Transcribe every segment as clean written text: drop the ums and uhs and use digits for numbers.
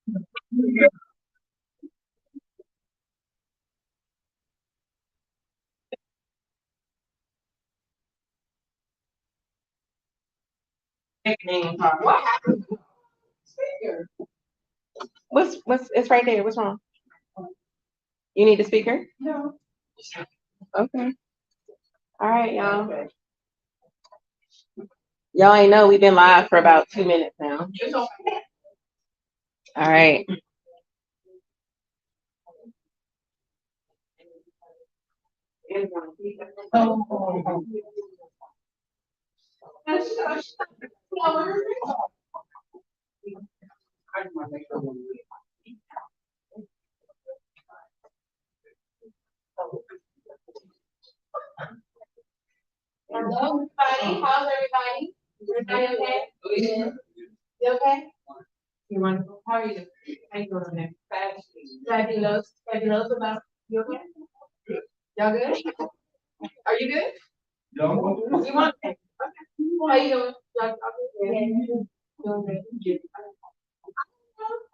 What happened? What's it's right there. What's wrong? You need the speaker? No. Okay. All right, y'all. Y'all ain't know we've been live for about 2 minutes now. All right. Hello, everybody. How's everybody? Everybody okay? You okay? You wonderful. How are you? How you doing? Fabulous. Fabulous about you okay? Y'all good? Are you good? No. You want? Okay. How you doing? Doing good.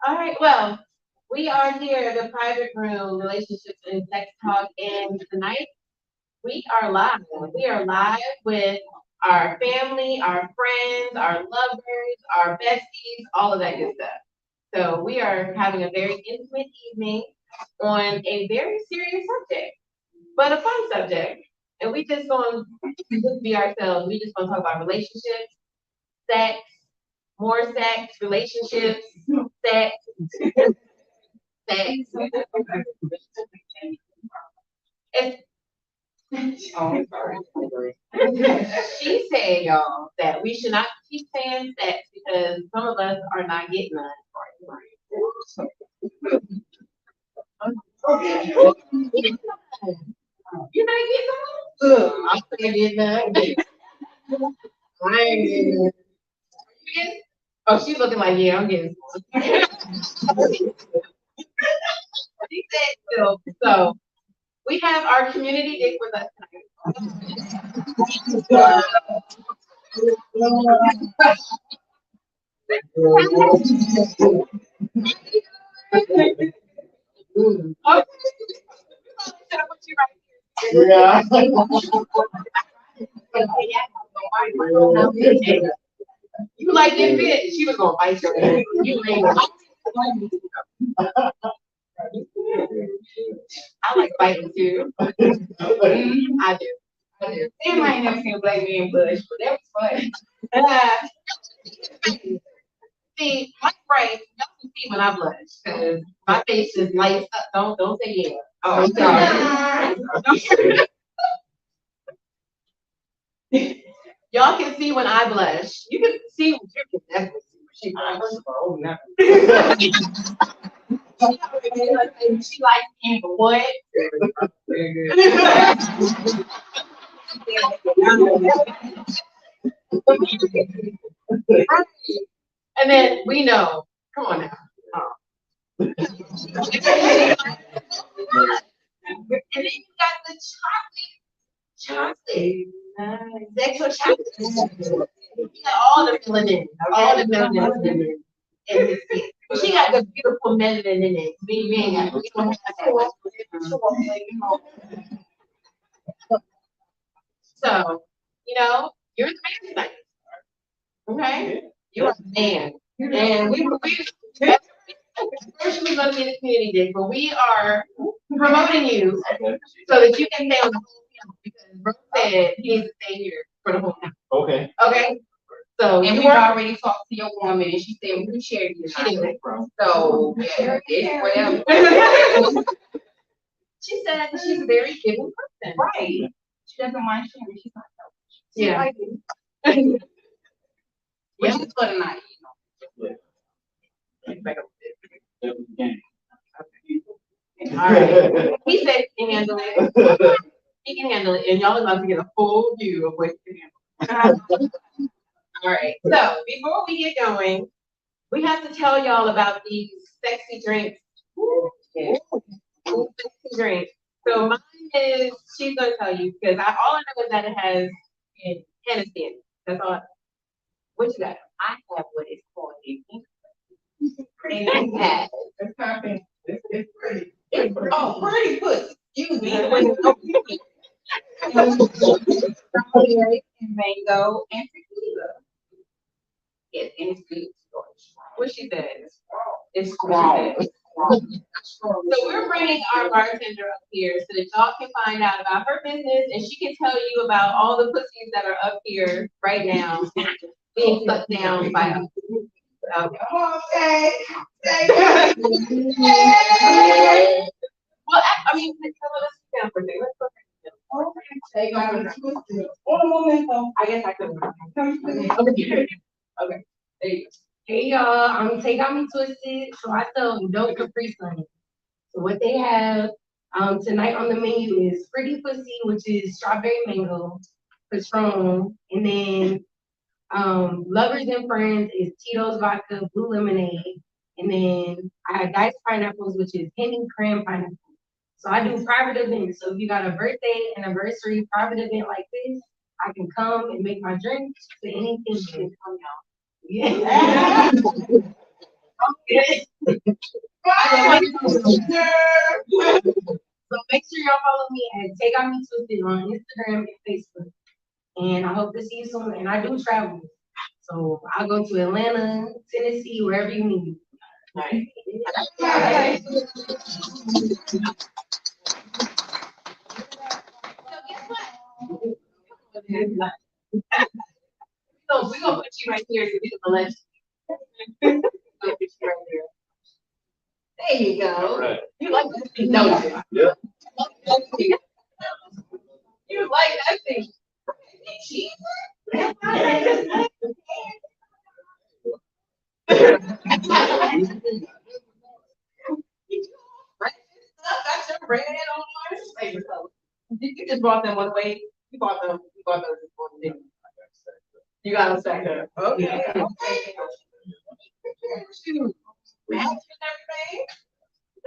All right. Well, we are here at the private room, relationships and sex talk, and tonight we are live. We are live with our family, our friends, our lovers, our besties, all of that good stuff. So we are having a very intimate evening on a very serious subject, but a fun subject. And we just gonna just be ourselves. We just gonna talk about relationships, sex, more sex, relationships, sex, sex. It's oh, sorry. She said, y'all, that we should not keep saying sex because some of us are not getting none. You're not getting none? I'm gonna get none. I ain't getting none. You getting? Oh, she's looking like, yeah, I'm getting some. She said so. So we have our community dick with us tonight. Okay. Yeah. You like it fit? She was gonna bite your ass. You ain't. I like biting too. I do. I do. Sam, I ain't never seen a black man blush, but that was fun. See, my brain, y'all can see when I blush, because my face just lights up. Don't say yeah. Oh, I'm sorry. Y'all can see when I blush. You can see, you can definitely see when she blushes. She likes me for what? And then we know. Come on now. And then you got the chocolate. Sexual chocolate. You got all the melanin. All the melanin in his skin. But she got the beautiful melanin in it. We ain't got we don't have that. So, you're the man tonight. Okay? You're a man. And we first we're going to be in the community day, but we are promoting you so that you can stay on the whole panel because Brooke said he needs to stay here for the whole panel. Okay. Okay. So and we've already talked to your woman and she said we share you. She didn't bro. So yeah, it's whatever. She said that she's a very giving person. Right. She doesn't mind sharing. She's not selfish. Yeah. Which is for tonight, All right. He said he can handle it. He can handle it, and y'all are about to get a full view of what he can handle. All right. So before we get going, we have to tell y'all about these sexy drinks. Sexy drinks. So mine is she's gonna tell you because all I know is that it has Hennessy in it. That's all. What you got? I have what is called a pink. And nice hat. It's pretty. Oh, pretty pussy. You need the way to go. Strawberry and mango and tequila. Yes, and it's good. What she said? It's strong. So we're bringing our bartender up here so that y'all can find out about her business, and she can tell you about all the pussies that are up here right now being sucked down by us. Okay. Come on, say. Well, I mean, let's sit down for a second. Let's go. They got me twisted. One moment, I guess I could. Okay. Okay. There you go. Hey y'all, I'm Take Got Me Twisted. So I sell dope Capri Sun. So what they have tonight on the menu is Pretty Pussy, which is strawberry mango, Patron, and then Lovers and Friends is Tito's vodka, blue lemonade, and then I have diced pineapples, which is Henny cran pineapple. So I do private events. So if you got a birthday, anniversary, private event like this, I can come and make my drinks to anything you can come out. Yeah. Okay. So make sure y'all follow me at Take On Me Twisted on Instagram and Facebook. And I hope to see you soon. And I do travel. So I'll go to Atlanta, Tennessee, wherever you need me. Right. So guess what? So we're gonna put you right here to be the legend. We'll put you right there. There you go. Right. You like that thing, don't you? Yeah. You like that thing. Cheese? Got your red on. You just brought them one way. You bought them. You bought those this morning, didn't you? You got them stacked up. Okay. Shoot. Match and everything.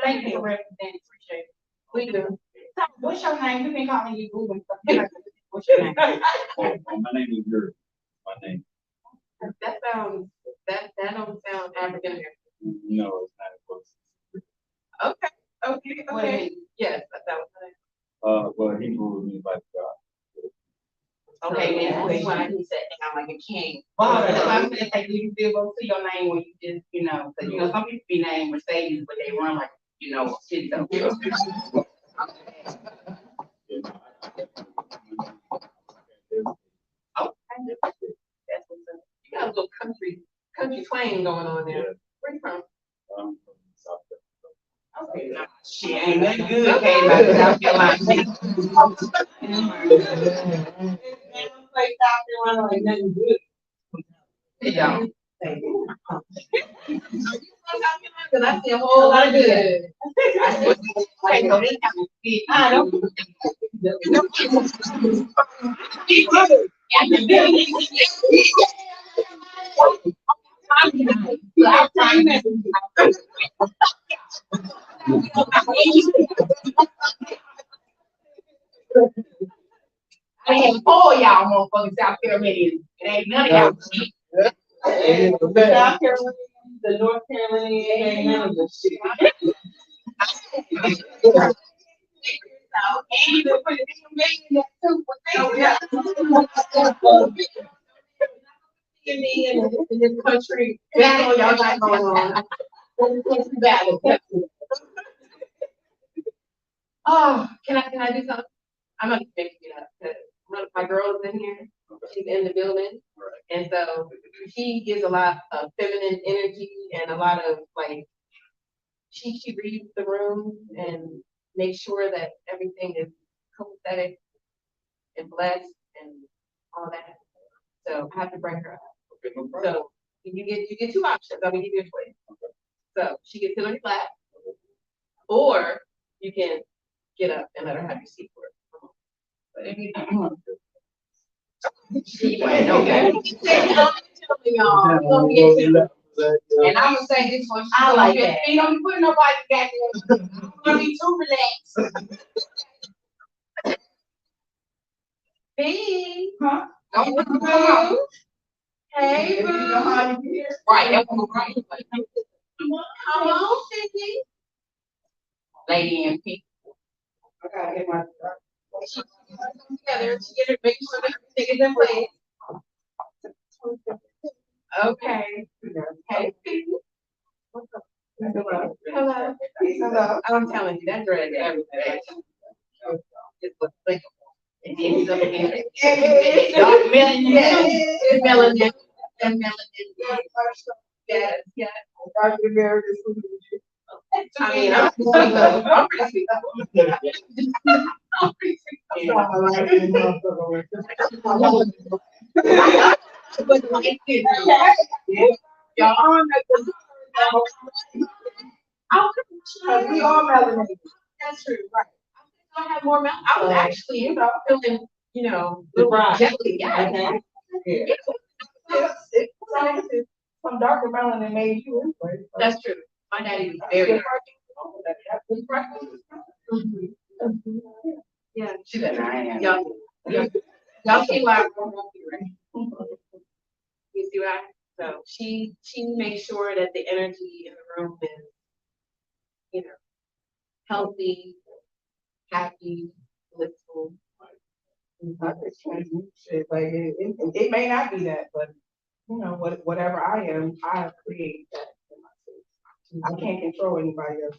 Thank you for everything. Appreciate it. We do. What's your name? You've been calling you Google and stuff. What's your name? My name is Yuri. My name. That sounds that don't sound African American. No, it's not close. Okay. Yes, that was Well, he moved me like okay. That's why he said down like a king. Wow, that's why I'm saying like you still go to your name when you just, because some people be named Mercedes, but they run like, shit though. Yeah, Okay. That's what's up. You got a little country twang going on there. Yeah. Where you from? from South Carolina. Okay. Shit, ain't nothing good came out of South Carolina. Like South Carolina, like nothing good. Yeah. Because I see a whole lot of good. Okay, so they have to be, I don't. I ain't for y'all motherfucking South Carolinians. It ain't none of y'all. The South Carolina, the North Carolina, ain't none of this shit. And you can put it in that too. In this country, battle y'all got going on. Country battle. Oh, can I do something? I'm gonna make it up because one of my girls in here, she's in the building, and so she gives a lot of feminine energy and a lot of like she reads the room and makes sure that everything is copacetic and blessed and all that. So I have to bring her up. Okay, no problem. So you get two options. I'm gonna give you a choice. So she can sit on your lap, or you can get up and let her have your seat for it. But if you she went, okay. And I'm gonna say this one. I like that. You don't put nobody back in. I'm gonna be too relaxed. Hey. Huh? Hey, boo. You know how you feel? Right, that's right. Come on, Cindy. Lady and P. I gotta get my. Together, make sure that everything is in place. Okay. Hey, Cindy. Hello. Hello. Hello. I'm telling you, that dress everything. It was thinkable. It ends up in dark melanin. And melanin. Yes, yes. Dr. Barrett is with you. I mean, I'm pretty sweet. I'm pretty sweet. I like it, motherfucker. But like this. Y'all on that. We all melanated. That's true, right. I have more mouth. I was actually, feeling, little Right. jelly. Yeah. Okay. Yeah. It's some darker melanin made you anyway. That's true. My daddy was very. Yeah. She said, I am. Y'all see why I'm going on here, right? You see why? So she makes sure that the energy in the room is, healthy, happy, blissful. Shit, like it may not be that, but whatever I am, I create that in my space. I can't control anybody else.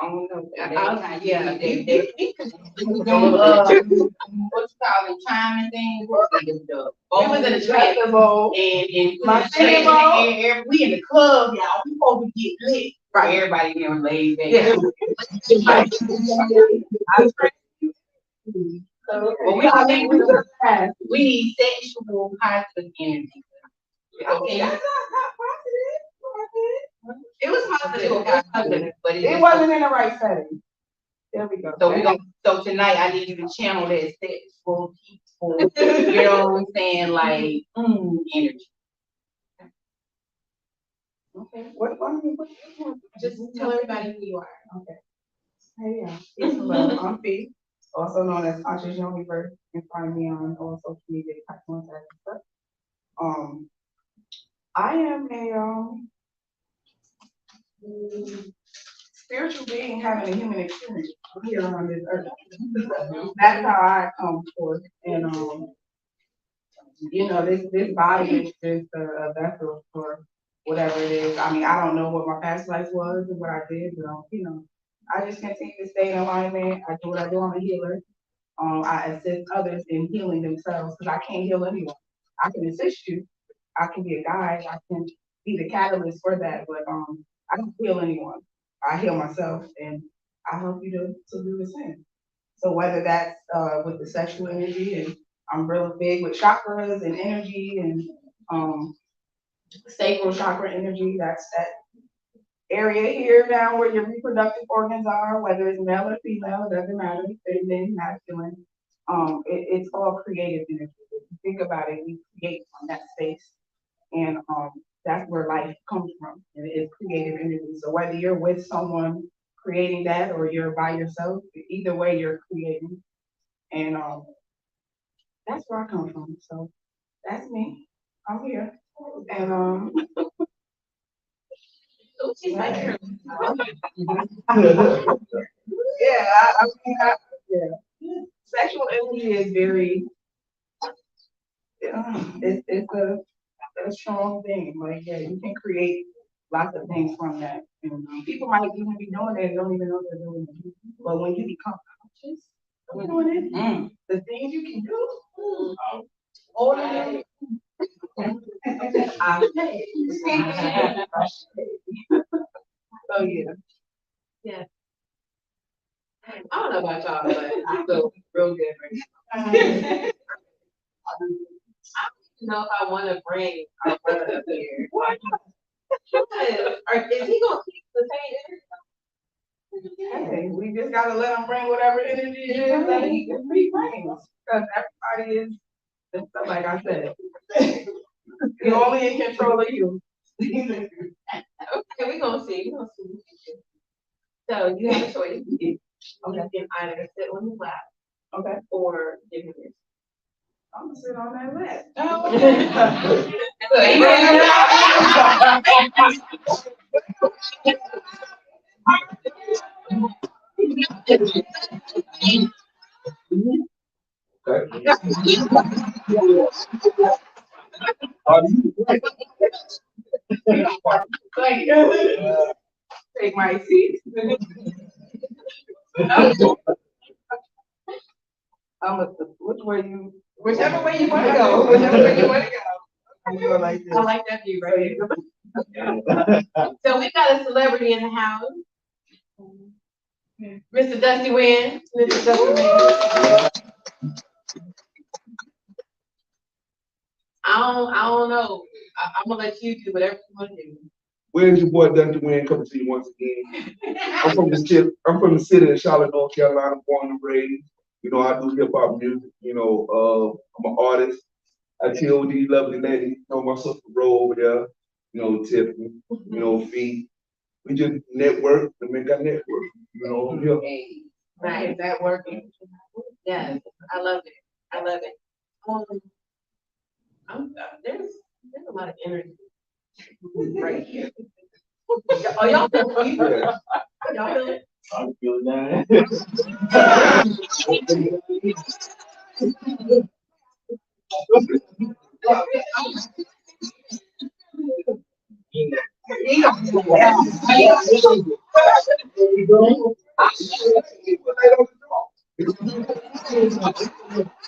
I don't know. Yeah. They what's called a timing thing. We was in a trance. Festival. And My festival. and we in the club, y'all. We supposed to get lit. Right. Everybody here was laid back. Yeah. Well, we don't think we need sexual positive energy. Okay. That's not positive. It was positive, but It wasn't in the right setting. There we go. So tonight I need you to channel that sexual, peaceful, you know what I'm saying, like energy. Okay. Just tell everybody who you are. Okay. Hey, peace and love. I'm Fee, also known as Conscious Universe. You can find me on all social media platforms and stuff. I am a spiritual being having a human experience here on this earth. That's how I come forth. And this body is just a vessel for whatever it is. I mean, I don't know what my past life was and what I did, but I just continue to stay in alignment. I do what I do. I'm a healer. I assist others in healing themselves because I can't heal anyone. I can assist you. I can be a guide. I can be the catalyst for that, but I don't heal anyone. I heal myself, and I help you to do the same. So whether that's with the sexual energy, and I'm real big with chakras and energy and sacral chakra energy. That's that area here now where your reproductive organs are, whether it's male or female, doesn't matter, feminine, masculine. It's all creative energy. If you think about it, we create from that space. And that's where life comes from. And it is creative energy. So whether you're with someone creating that or you're by yourself, either way you're creating. And that's where I come from. So that's me. I'm here. And She's like her. yeah, yeah. Sexual energy is very, it's a strong thing. Like, yeah, you can create lots of things from that. And people might even be doing it and don't even know they're doing it. But when you become conscious of doing it, the things you can do, all of it. Oh yeah. Yeah. I don't know about y'all, but I feel real good right now. I don't know if I want to bring our brother up here. Why not? Is he gonna keep the same energy? Hey, we just gotta let him bring whatever energy it is that he brings. Because everybody is, like I said, you're only in control of you. Okay, we're gonna see. So you have a choice. You can either sit on his lap, Okay. or give him this. I'm gonna sit on that lap. Take my seat. Whichever way you want to go. Whichever way you want to go. I like that view right here. So we got a celebrity in the house. Mr. Dusty Wynn. Mr. Dusty Wynn. I don't know. I'm gonna let you do whatever you want to do. Where's your boy Dusty Wynn coming to you once again? I'm from the city of Charlotte, North Carolina, born and raised. You know, I do hip hop music. You know, I'm an artist. I chill with these lovely ladies. You know, my sister Ro over there. You know, Tiffany. You know, Fee. We just network and make our network. You know, yeah. Right, is that working? Yes, I love it. I love it. There's a lot of energy right here. Oh, y'all feel it? Y'all feel it? I'm feeling that.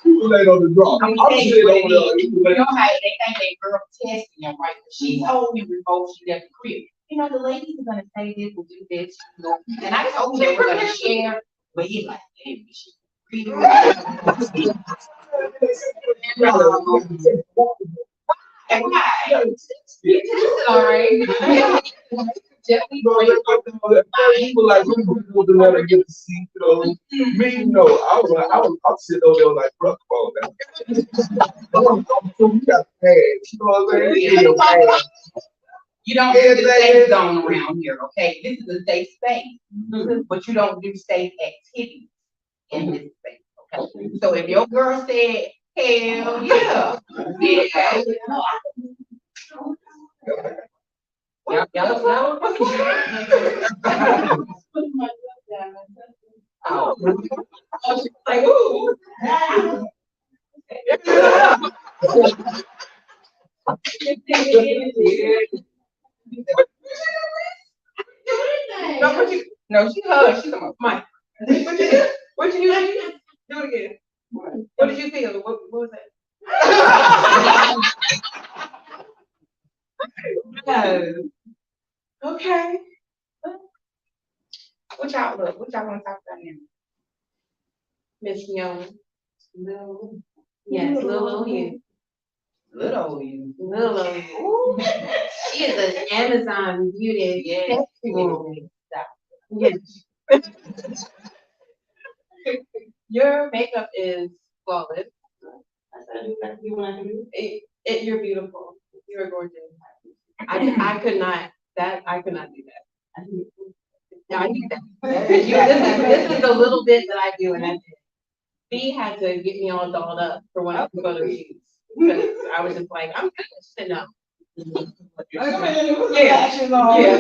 Late on the draw. I'm sitting over there. You know how they think they girl testing them, right? She told me before she left the crib. You know, the ladies are gonna say this and do this, you know. And I told them we're gonna share, but he's like, damn, she and why? All right. Definitely People like we want to let her get to see, you know. Me, you know, I'm sitting over there like, bro, come on now. You got pads, you know what I'm saying? You don't do the safe zone around here, okay? This is a safe space, but you don't do safe activities in this space, okay? So if your girl said, hell yeah, y'all know. Oh, she's like, ooh. No, she hugged. She's like, Mike. What you do? Do it again. What did you feel? What was that? Yes. Okay. What y'all want to talk about now? Miss Young. Little. Yes, little you. Little you. Little you. She is an Amazon beauty. Yes. Yes. Your makeup is flawless. You're beautiful. You're gorgeous. I could not do that. I do that. This is the little bit that I do, and that's it. B had to get me all dolled up for when I go to meetings because I was just like, I'm good. She said no. Yeah,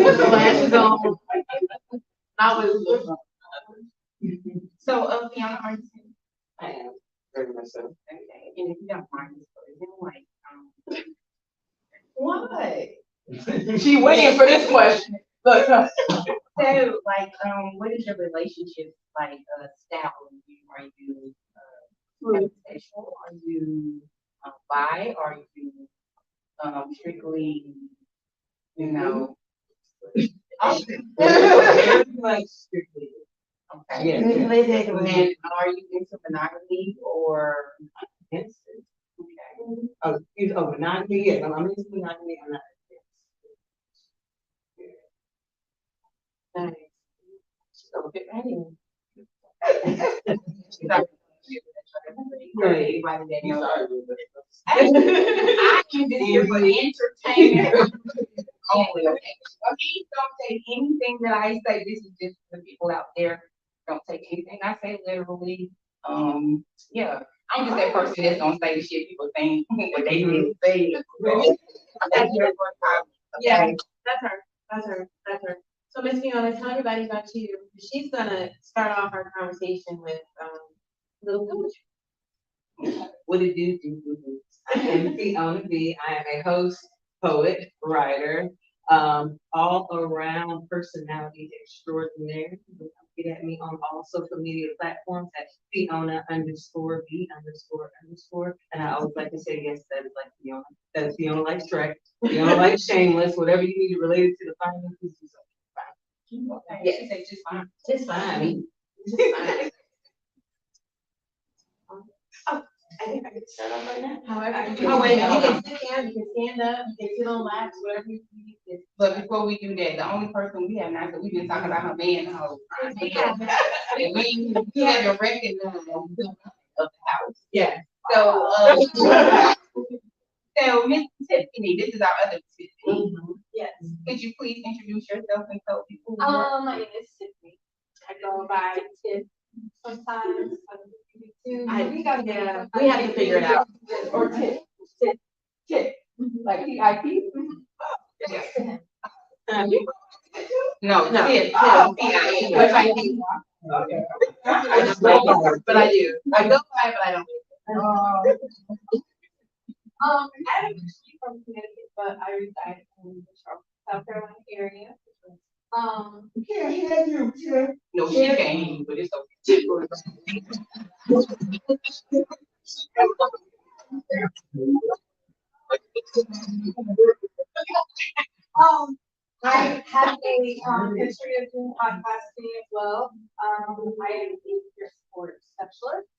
with the lashes on. I was. So, Fiona, are you? I am very much so. Okay, and if you don't mind, then like, Why? she waiting for this question. Look, so, like, what is your relationship like, style with you? Are you, heterosexual? Are you, bi? Are you, strictly, you know? Like strictly. Okay. Yeah. And are you into monogamy or against it? Okay. Oh, monogamy, yes, I'm into monogamy, I'm not against. Nice. So, anyway. I can just here for entertainment only, okay? Please don't take anything that I say. This is just for the people out there. Don't take anything I say literally. Yeah. I'm just that person that's gonna say the shit people think, but they didn't say it. That's your first time. Yeah, that's her, that's her. So Miss Fiona, tell everybody about you. She's gonna start off our conversation with, little poetry. What it do? I am Fiona B. I am a host, poet, writer, all around personality extraordinaire. You can get at me on all social media platforms at Fiona_B__. And I always like to say, yes, that is like Fiona. That is Fiona like Shrek, Fiona like Shameless, whatever you need to relate it to the finances. Yes, they just fine. It's fine. Just fine. I think I can start off right now. However, oh wait, you can sit down, you can stand up, you can sit on laps, whatever you need. But before we do that, the only person we have not, we've been talking about her manhood. Yeah. And we haven't recognized of the house. Yeah. So, so Miss Tiffany, this is our other Tiffany. Yes. Could you please introduce yourself and tell people? Who you are? My name is Tiffany. I go by Tiff sometimes. Yeah, we have to figure it out. Or Tiff. Like T-I-P. No, No. Tiff, Which I do. But I do. I go by, but I don't. I'm actually from Connecticut, but I reside in the South Carolina area. No, she can't hear you, but it's okay. I have a history of doing podcasting as well. I am a peer support specialist.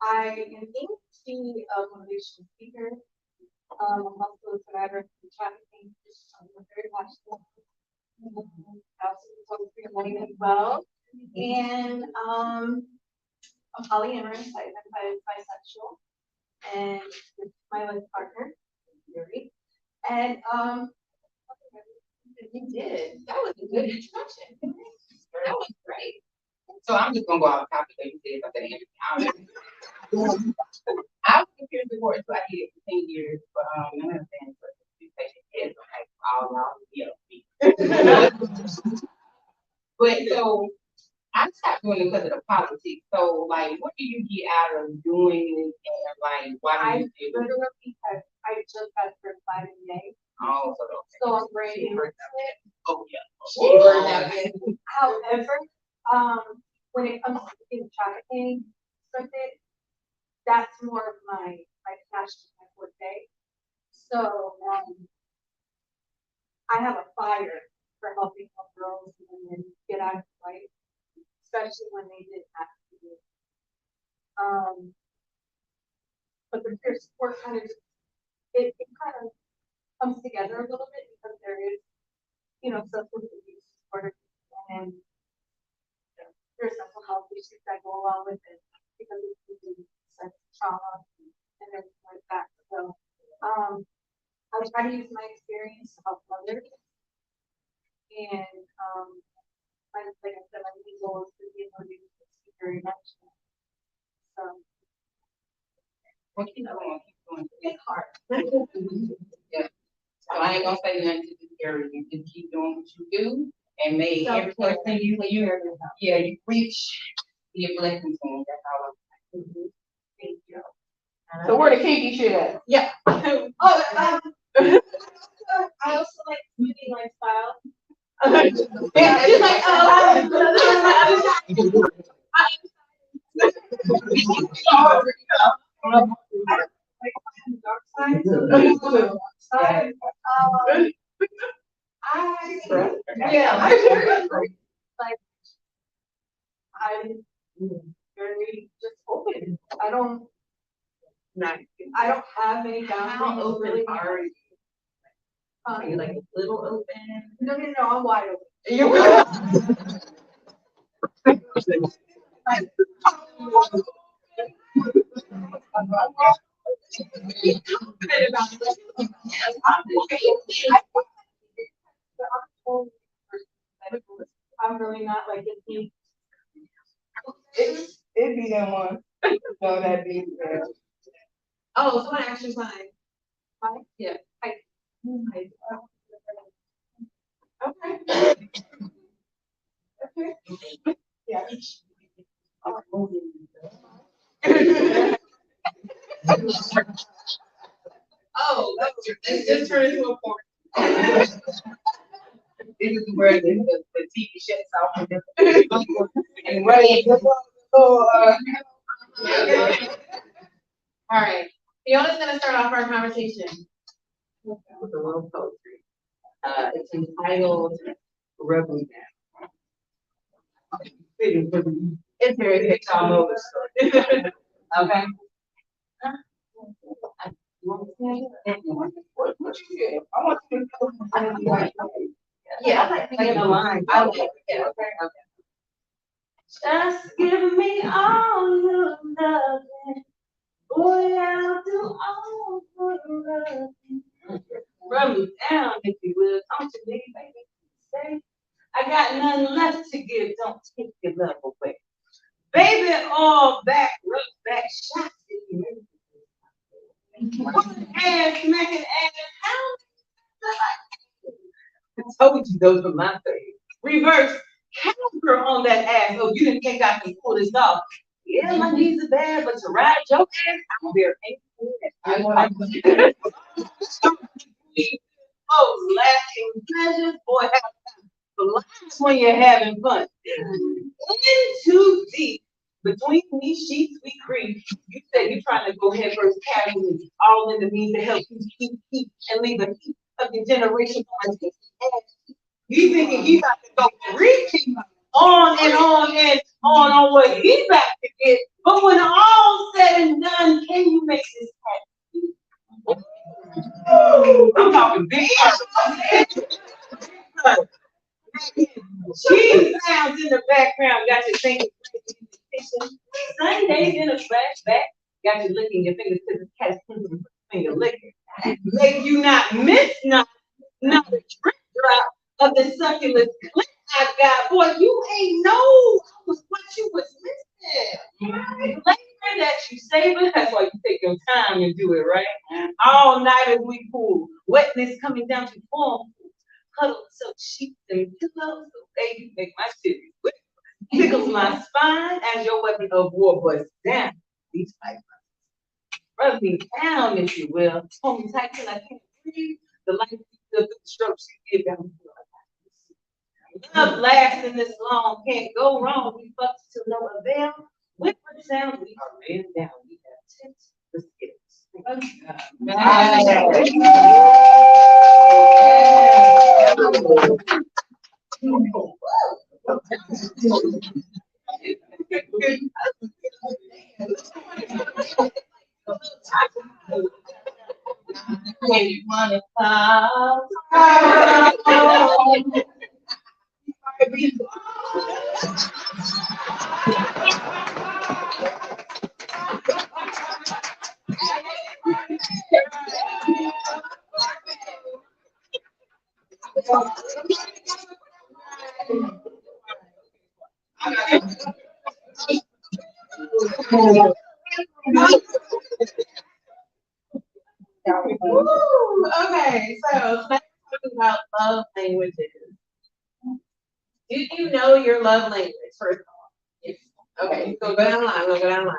I am a motivational speaker. I'm also a survivor of trafficking. I'm very passionate. I also do poetry and writing as well. And I'm polyamorous. I identify as bisexual. And with my life partner, Yuri. And You did. That was a good introduction. That was great. So I'm just gonna go off topic like you said about the Andrew. I was a peer support, so I did it for 10 years, but none of the things but you say kids, okay, all y'all, yeah. But so I stopped doing it because of the politics. So like, what do you get out of doing it, and like, why do you do it? literally I just got certified in May. Oh, So I'm ready. oh yeah. However, when it comes to the trafficking circuit, that's more of my passion, my forte. So I have a fire for helping young girls and women get out of life, especially when they didn't have to do it. But the peer support kind of comes together a little bit because there is, substance abuse disorder and there's mental health issues that go along with it because it's such trauma and everything like that. So I try to use my experience to help others. And like I said, my main goal is to be able to do this very much. So Well, keep going. it's hard. Yeah. So I ain't gonna say nothing to this area. You just keep doing what you do, and may every person you reach be a blessing to them. That's all I'm saying. Thank you. So where the kinky shit at? Yeah. I also like smoothie lifestyle. It's like, Dark side. I'm very just open. I don't have any boundaries. How open really. are you? Are you like a little open? No, I'm wide open. You will. I'm really not like if you It be that one. No, that be. Oh, someone actually signed. Hi? Yeah. Hi. Hi. Okay. Okay. Yeah. Oh, this just turned into a porn. This is where the TV shuts off and running. All right. Fiona's gonna start off our conversation. With a little poetry. It's entitled Rebel Down. It's very fixed all over the story. Okay. What you feel? I want you to know. Yeah, I like thinking the line. I like it. Yeah, okay. Just give me all your loving. Boy, I'll do all for the loving. Rub me down if you will. Don't you leave, baby. Say, I got nothing left to give. Don't take your love away. Baby, all back, rub back, shots if you ready. Ass, smacking ass, how? I told you those were my favorite. Reverse, counter on that ass. Oh, you didn't think I can pull this off. Yeah, my knees are bad, but to ride your ass, I'm there. Oh, laughing pleasures, boy, have the lines when you're having fun. In too deep. Between these sheets we creep. You said you're trying to go head first casually, all in the means to help you keep, and leave a heap of your generation on this ass. You thinking he about to go reaching on and on what he about to get. But when all said and done, can you make this happen? I'm talking big. Cheese sounds in the background got you thinking. Sundays in a flashback got you licking your fingers to the cat's finger licking. Make you not miss not a drip drop of the succulent clip I got. Boy, you ain't know what you was missing. Later that you savor, that's why you take your time and do it, right? All night as we pool, wetness coming down to form. Huddled so sheets and pillows, so baby make my titties wet. Tickles my spine as your weapon of war busts down these pipes. Rub me down, if you will. Hold me tight till I can't breathe. The light the strokes you give down. Love lasting this long, can't go wrong. We fucked to no avail. With the sound, we are ran down. We have tips the skips. When you wanna fall, Woo! Okay, so let's talk about love languages. Do you know your love language, first of all? Yes. Okay, so go down the line, we'll go down the line.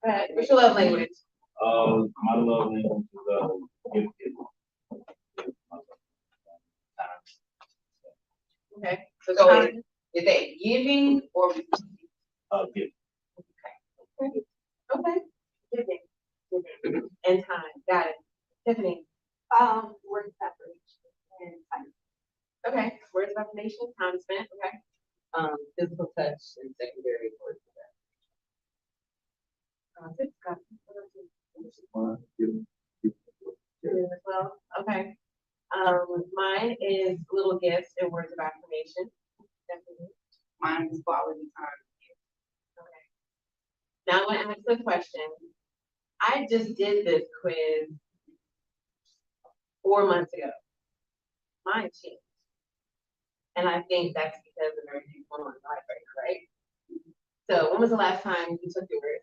Go ahead, what's your love language? My love language is Okay, so So time. is that giving or gift. Okay. Giving. And time, got it. Tiffany, Word separation and time. okay, words of affirmation, time spent, okay. physical touch and secondary words of that. As well, okay. Mine is little gifts and words of affirmation. Definitely. Mine is quality time. Okay. Now I'm gonna ask the question. I just did this quiz 4 months ago. Mine changed. And I think that's because of everything going on in life right now, right? So when was the last time you took yours?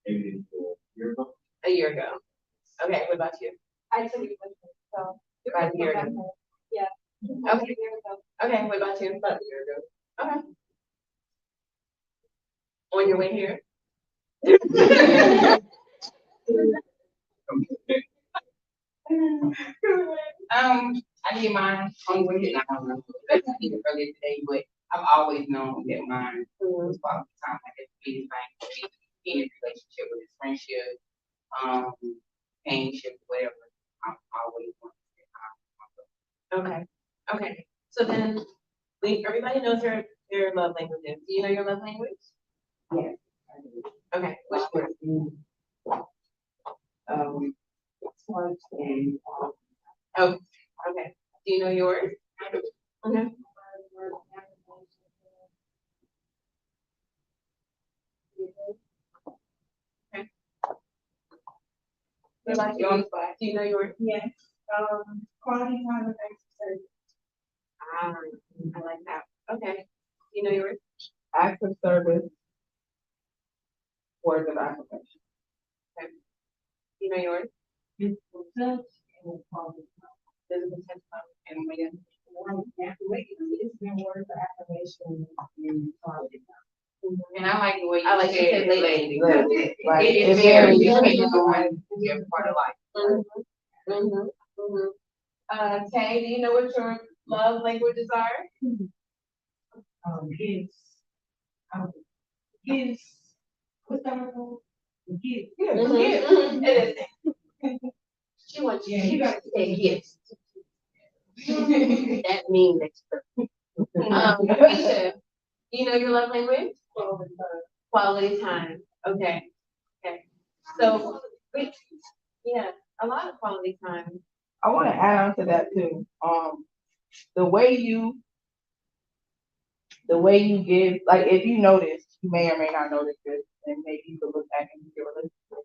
Maybe a year ago. A year ago. Okay, what about you? I took it with me, so. About a year ago. Yeah. Okay. A year ago. Okay, what about you? About a year ago. Okay. On your way here? I did mine on the way, I don't know, I did it earlier today, but I've always known that mine was quality time, like it's the biggest thing for me, any relationship, with his friendship, companionship, whatever, I'm always want to spend time with Okay, okay. So then, everybody knows their love languages. Do you know your love language? my friends. Yes. Okay, which one? Touch and, Oh, okay. Do you know yours? Okay. What about you? Do you know yours? Yes, quality time with exercise. Ah, I like that. Okay. Do you know yours? acts of service, words of affirmation. Do you know yours? Physical touch and quality Physical touch. and when it's been words of affirmation and quality time. And I like the way I like you said lady. Like, It it varies. varies depending on your part of life. Tay, do you know what your love languages are? Kids. Kids. What's that word? Kids. It is. She wants Yeah, you gotta say yes. That means extra. Keisha, do you know your love language? Quality time. Okay. Okay. So, yeah, a lot of quality time. I want to add on to that too. The way you give, like if you notice, you may or may not notice this, and maybe you could look back and your relationship.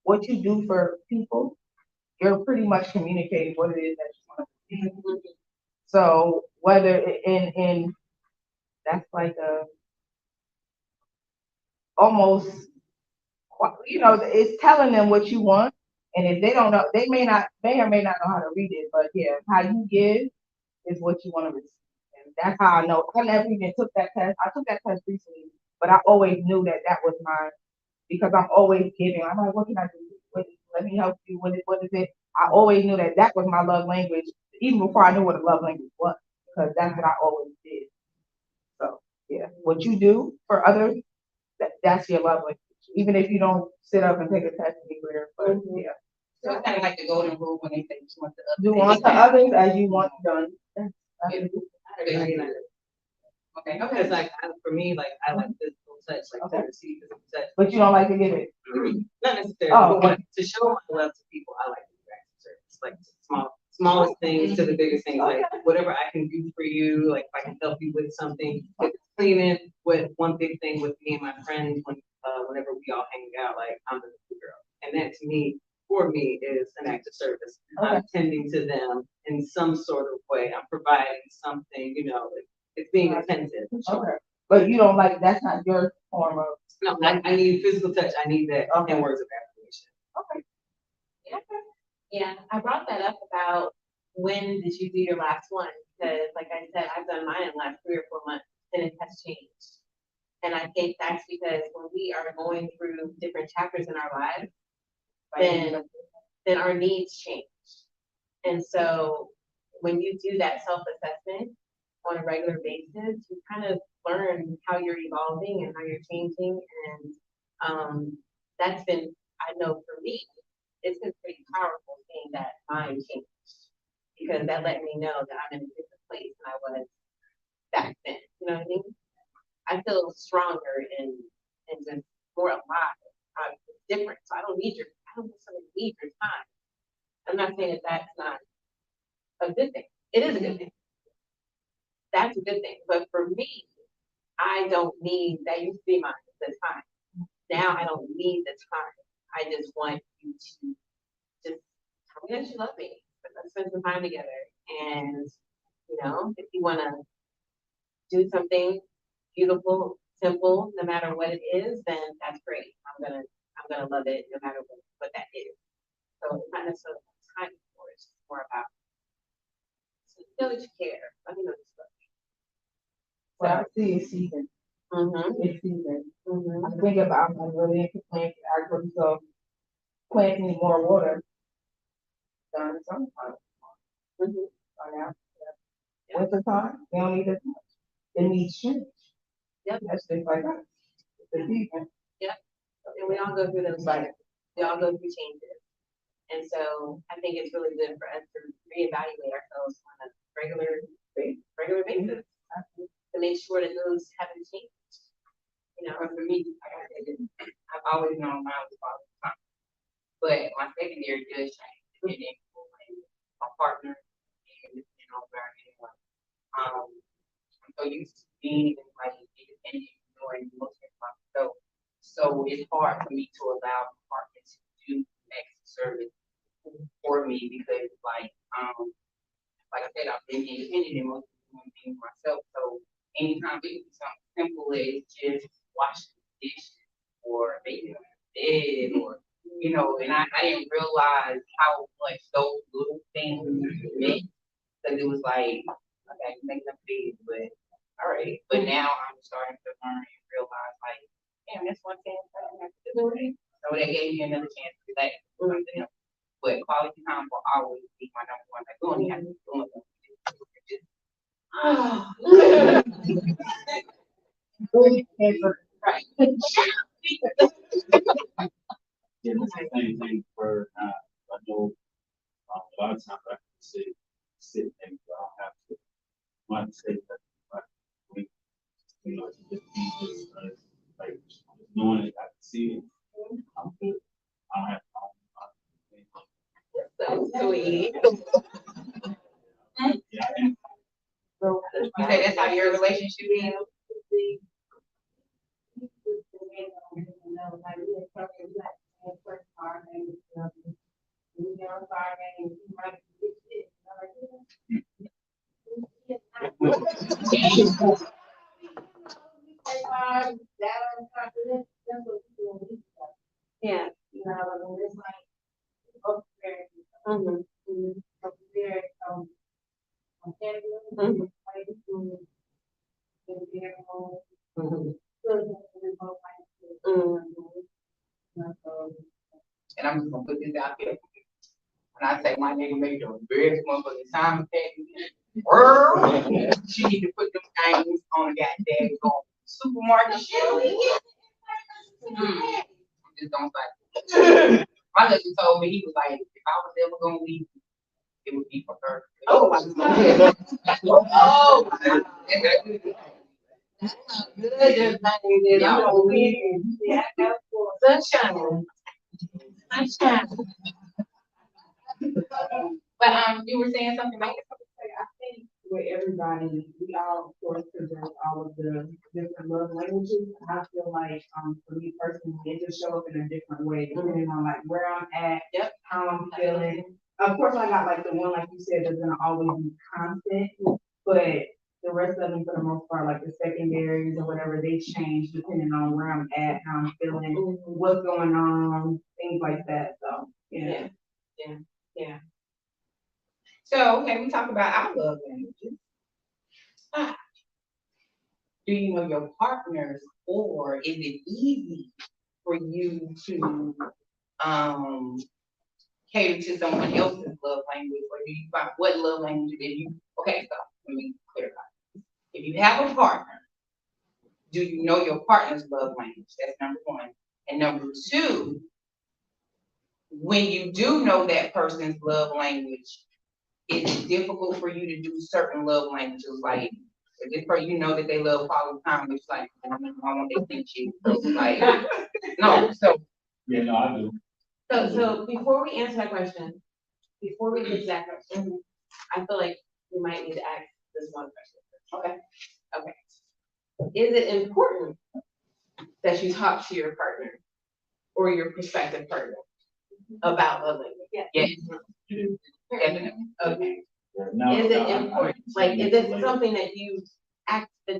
What you do for people, you're pretty much communicating what it is that you want to do. So whether in that's like a almost, it's telling them what you want, and if they don't know, may or may not know how to read it, but yeah, how you give is what you want to receive. And that's how I know. I never even took that test. I took that test recently, but I always knew that that was mine because I'm always giving. I'm like, what can I do? Let me help you. What is it? I always knew that that was my love language, even before I knew what a love language was, because that's what I always did. So yeah, what you do for others, that's your love language. Even if you don't sit up and take a test anywhere, but yeah. So it's kind of like the golden rule when they say do unto others as you want done. Okay, because like, for me, like, I like physical touch, like, to receive physical touch. But you don't like to give it. Not necessarily, Oh, but to show my love to people, I like to do acts of service, like smallest things to the biggest things, like whatever I can do for you, like if I can help you with something, if it's cleaning, with one big thing with me and my friends, whenever we all hang out, like I'm the cool girl. And that to me, for me, is an act of service. I'm tending to them in some sort of way. I'm providing something, it's being attentive. Okay. But you don't like, that's not your form of. No, I need physical touch. I need that and words of affirmation. Okay. Yeah, I brought that up about when did you do your last one? Because like I said, I've done mine in the last 3 or 4 months and it has changed. And I think that's because when we are going through different chapters in our lives, then our needs change. And so when you do that self-assessment on a regular basis, you kind of learn how you're evolving and how you're changing. And that's been, I know for me, it's been pretty powerful seeing that mind change because that let me know that I'm in a different place than I was back then. You know what I mean? I feel stronger and just more alive. It's different. So I don't necessarily need your time. I'm not saying that that's not a good thing. It is a good thing. That's a good thing. But for me, I don't need, that used to be the time. Now I don't need the time. I just want you to just tell me that you love me. Let's spend some time together. And, if you want to do something, beautiful, simple, no matter what it is, then that's great. I'm gonna love it no matter what that is. So it's not necessarily time for it, it's more about know that you care. Let me know this stuff. What I see is season. Mm-hmm. It's season. Mm-hmm. I think about I'm really into planting agriculture, so planting more water. During the summertime. Now, winter time, they don't need as much. It needs change. Yep. That's just like that. It's the season. Yep. And we all go through those cycles. We all go through changes. And so I think it's really good for us to reevaluate ourselves on a regular basis to make sure that those haven't changed. You know, For me, like I said, I've always known mine was all the time. But my secondary does change depending on my partner and depending on where I am. I'm so used to being like independent, doing most of myself. So it's hard for me to allow my partner to do extra service for me because like I said, I've been independent and most of doing things myself. So anytime we do something simple as just washing the dishes or making the bed or and I didn't realize how much those little things meant because it was like, okay, make them big, but all right. But now I'm starting to learn and realize like, damn, that's one thing I don't have to do. So that gave me another chance to relax. But quality time will always be my number one. Like, going have to be doing right. Yeah, it's the same thing for, I know, a lot of times I can sit and I don't have to, might say that, like, it's just easy, like, just knowing that I can see it, I'm good. I don't have to, so sweet. yeah, You say that's how your relationship is? Yeah. Mm-hmm. And I'm just gonna put this out there. When I say my nigga made the best motherfucking time she need to put them things on the goddamn supermarket shelf. Just don't say. My husband told me he was like, if I was ever gonna leave, it would be for her. Oh, wow. Oh, wow. Sunshine. Sunshine. But you were saying something like I think with everybody, we all, of course, possess all of the different love languages. I feel like, for me personally, it just show up in a different way, depending on like where I'm at, how I'm feeling. Of course, I got like the one, like you said, that's gonna always be constant, but the rest of them, for the most part, like the secondaries or whatever, they change depending on where I'm at, how I'm feeling, what's going on, things like that. So, yeah. So, okay, we talk about our love languages. Do you know your partners, or is it easy for you to cater to someone else's love language, or do you find what love language okay, so let me clarify. If you have a partner, do you know your partner's love language? That's number one. And number two, when you do know that person's love language, is it difficult for you to do certain love languages? Like, if this person, you know that they love quality time, it's like, I want they think shit. So, like, no, so. yeah, no, I do. So before we answer that question, before we get to that question, I feel like we might need to ask this one question. Okay. Is it important that you talk to your partner or your prospective partner about love language? Yes. Definitely. Okay. No, Is it no, important? Like, is it something that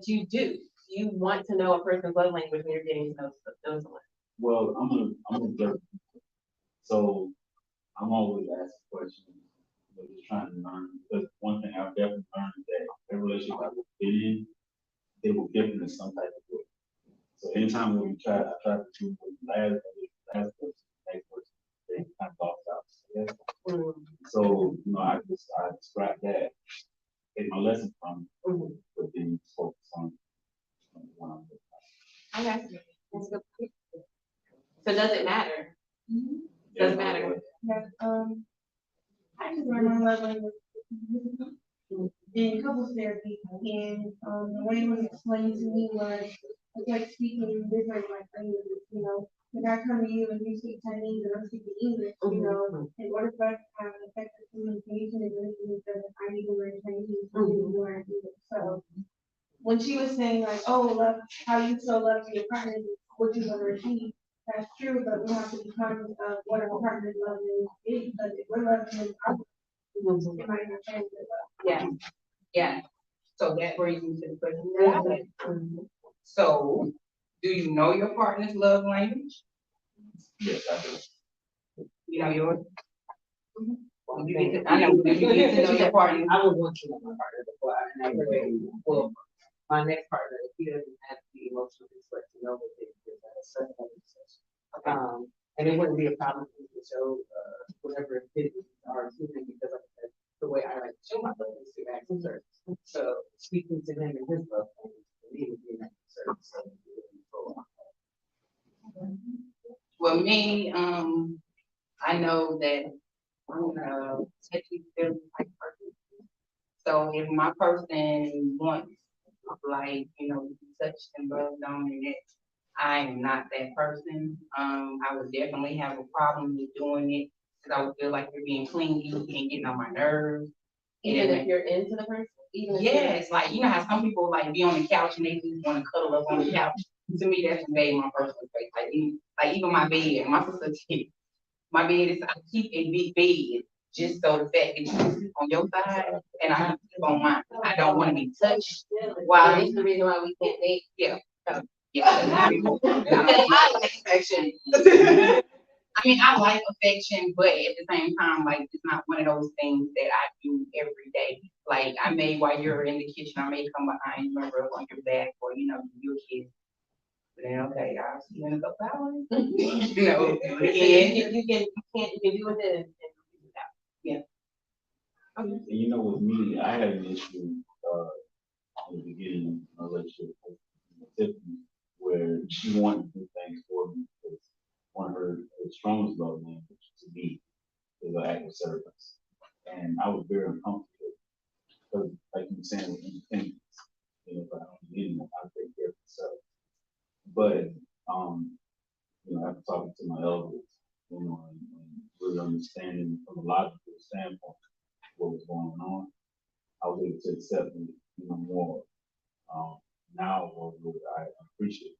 you do? you want to know a person's love language when you're getting to know someone? Well, I'm a jerk. So I'm always asking questions, but just trying to learn. Because one thing I've definitely learned is that every relationship I've been in, they will give me some type of way. So anytime when I try to do what last person, next person, they kind of lost out. Yeah. So, I scrap that, take my lesson from it, but then focus on what I'm doing. Okay. That's good. So does it matter? Doesn't matter. Yeah, I just learned my love language in couples therapy, and the way it was explained to me was it's like speaking in different like languages, you know. Like I come to you and you speak Chinese and I'm speaking English, you know. In order for us to have an effective communication, it really means that I need to learn Chinese, you need to learn English. So when she was saying like, oh, love, how you show love to your partner, is what you're gonna receive. That's true, but we have to be conscious of what our partner's love is, because if we're loving them, it might not change it. Yeah, yeah. So that brings me to the question that I had. So, do you know your partner's love language? Yes, I do. You know yours? When you get to, I know, when you get to know your partner, I would want to know my partner before I really, well, my next partner, if he doesn't have the emotional express to know what they do, that's a certain conversation. And it wouldn't be a problem for me to show, whatever his are to him, because like I said, the way I like to show my love is through acts of service. So speaking to him in his love language, for me would be an act of service. So it would be full on. Well, me, I know that I'm a touchy feely type person. So if my person wants, like, to be touched and rubbed on and that, I am not that person. I would definitely have a problem with doing it because I would feel like you're being clingy and getting on my nerves. Even if you're into the person? Yes, like, you know how some people like be on the couch and they just want to cuddle up on the couch. To me, that's made my personal space. Like even my bed, my sister too. My bed is, I keep a big bed just so the fact that you can sleep on your side and I can sleep on mine. I don't want to be touched. Why? That's the reason why we can't date. Yeah. Yeah. I like affection. I mean, I like affection, but at the same time, like, it's not one of those things that I do every day. Like, I may, while you're in the kitchen, I may come behind you and rub on your back or, your kids. But then, okay, I'll see you in a couple hours. You can do with it. Yeah. And with me, I had an issue in the beginning of my relationship with Tiffany, where she wanted to do things for me because one of her strongest love language to me is an act of service. And I was very uncomfortable because, like you were saying, with independence, if I don't need anyone, I'll take care of myself. But, after talking to my elders, and really understanding from a logical standpoint what was going on, I was able to accept it, more. Now, what I appreciate,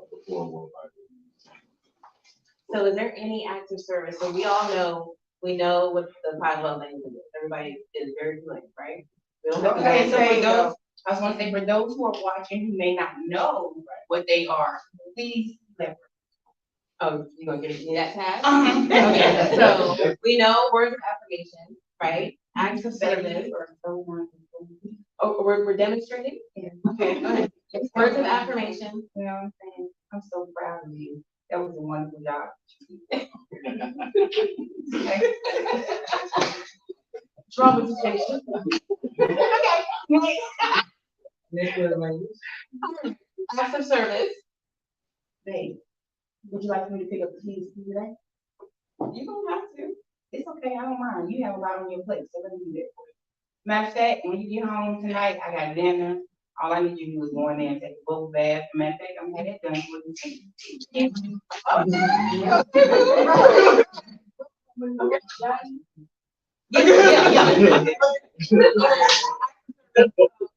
before what I did. So is there any acts of service? So we know what the five love language is. Everybody is very familiar, right? Okay, so for those, I just want to say for those who are watching who may not know what they are, please elaborate. Oh, you gonna give me that task? Okay, so we know words of affirmation, right? Acts of service. Oh, we're demonstrating? Yeah. Okay, go ahead. Words of affirmation. You know what I'm saying? I'm so proud of you. That was a wonderful job. Dramatization. Okay. Next word language. Acts of service. Babe, would you like me to pick up the keys for you today? You don't have to. It's okay, I don't mind. You have a lot on your plate, so let me do that for you. Matter of fact, when you get home tonight, I got dinner. All I need you to do is go in there and take a bubble bath. Matter of fact, I'm gonna have that done for you.